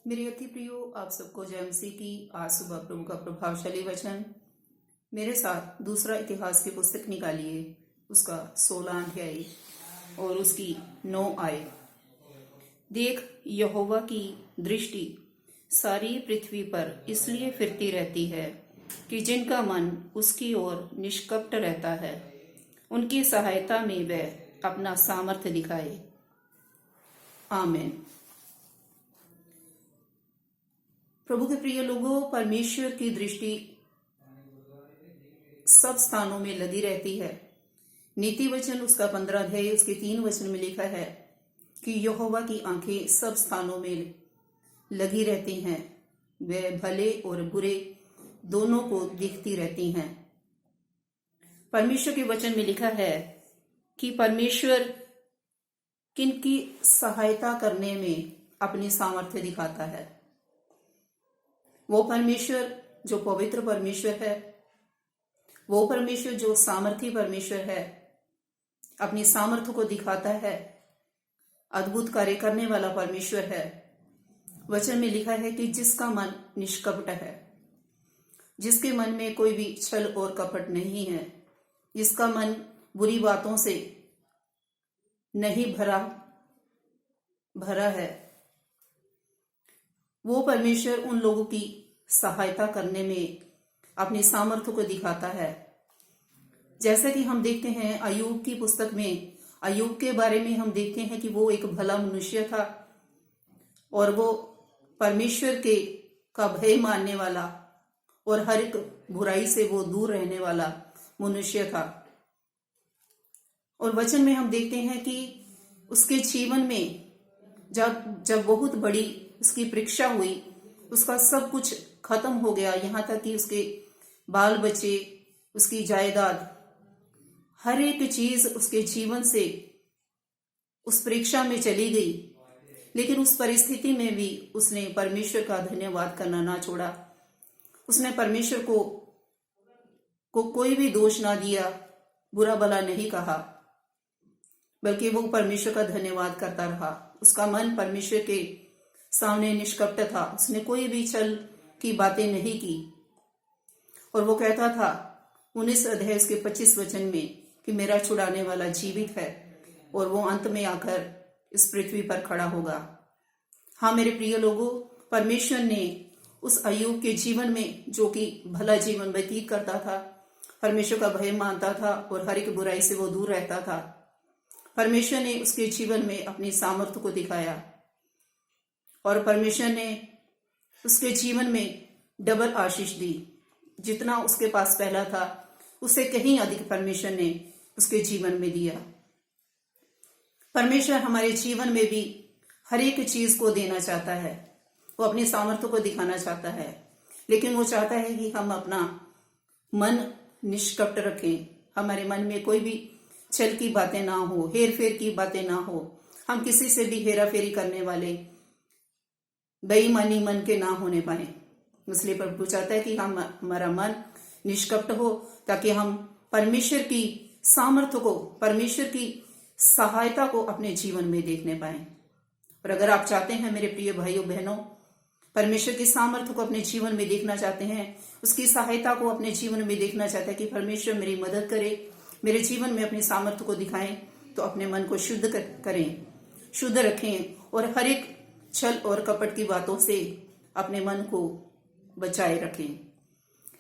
मेरे अति प्रियो, आप सबको जय मसीह की। आज सुबह प्रभु का प्रभावशाली वचन मेरे साथ दूसरा इतिहास की पुस्तक निकालिए, उसका 16 अध्याय और उसकी 9 आय। देख, यहोवा की दृष्टि सारी पृथ्वी पर इसलिए फिरती रहती है कि जिनका मन उसकी ओर निष्कपट रहता है, उनकी सहायता में वह अपना सामर्थ्य दिखाए। आमीन। प्रभु के प्रिय लोगों, परमेश्वर की दृष्टि सब स्थानों में लगी रहती है। नीति वचन उसका 15 अध्याय उसके 3 वचन में लिखा है कि यहोवा की आंखें सब स्थानों में लगी रहती हैं, वे भले और बुरे दोनों को देखती रहती हैं। परमेश्वर के वचन में लिखा है कि परमेश्वर किनकी सहायता करने में अपनी सामर्थ्य दिखाता है। वो परमेश्वर जो पवित्र परमेश्वर है, वो परमेश्वर जो सामर्थी परमेश्वर है, अपनी सामर्थ्य को दिखाता है, अद्भुत कार्य करने वाला परमेश्वर है। वचन में लिखा है कि जिसका मन निष्कपट है, जिसके मन में कोई भी छल और कपट नहीं है, जिसका मन बुरी बातों से नहीं भरा है, वो परमेश्वर उन लोगों की सहायता करने में अपनी सामर्थ्य को दिखाता है। जैसा कि हम देखते हैं अय्यूब की पुस्तक में, अय्यूब के बारे में हम देखते हैं कि वो एक भला मनुष्य था और वो परमेश्वर के का भय मानने वाला और हर एक बुराई से वो दूर रहने वाला मनुष्य था। और वचन में हम देखते हैं कि उसके जीवन में जब बहुत बड़ी उसकी परीक्षा हुई, उसका सब कुछ खत्म हो गया, यहाँ तक कि उसके बाल बच्चे, उसकी जायदाद, हर एक चीज उसके जीवन से उस परीक्षा में चली गई। लेकिन उस परिस्थिति में भी उसने परमेश्वर का धन्यवाद करना ना छोड़ा। उसने परमेश्वर को कोई भी दोष ना दिया, बुरा भला नहीं कहा, बल्कि वो परमेश्वर का धन्यवाद करता रहा। उसका मन परमेश्वर के सामने निष्कपट था, उसने कोई भी छल की बातें नहीं की। और वो कहता था 19 अध्याय के 25 वचन में कि मेरा छुड़ाने वाला जीवित है और वो अंत में आकर इस पृथ्वी पर खड़ा होगा। हाँ मेरे प्रिय लोगों, परमेश्वर ने उस अय्यूब के जीवन में, जो कि भला जीवन व्यतीत करता था, परमेश्वर का भय मानता था और हर एक बुराई से वो दूर रहता था, परमेश्वर ने उसके जीवन में अपनी सामर्थ्य को दिखाया और परमेश्वर ने उसके जीवन में डबल आशीष दी। जितना उसके पास पहला था, उससे कहीं अधिक परमेश्वर ने उसके जीवन में दिया। परमेश्वर हमारे जीवन में भी हर एक चीज को देना चाहता है, वो अपनी सामर्थ्य को दिखाना चाहता है, लेकिन वो चाहता है कि हम अपना मन निष्कपट रखें, हमारे मन में कोई भी छल की बातें ना हो, हेर फेर की बातें ना हो, हम किसी से भी हेरा फेरी करने वाले बेईमानी मन के ना होने पाए। इसलिए प्रभु चाहता है कि हमारा मन निष्कपट हो, ताकि हम परमेश्वर की सामर्थ्य को, परमेश्वर की सहायता को अपने जीवन में देखने पाए। और अगर आप चाहते हैं मेरे प्रिय भाइयों बहनों, परमेश्वर की सामर्थ्य को अपने जीवन में देखना चाहते हैं, उसकी सहायता को अपने जीवन में देखना चाहते हैं कि परमेश्वर मेरी मदद करे, मेरे जीवन में अपनी सामर्थ्य को दिखाएं, तो अपने मन को शुद्ध करें, शुद्ध रखें और हर एक छल और कपट की बातों से अपने मन को बचाए रखें।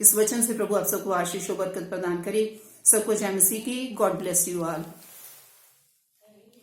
इस वचन से प्रभु आप सबको आशीष और बरकत प्रदान करे। सबको जय मसीह की। God bless you all.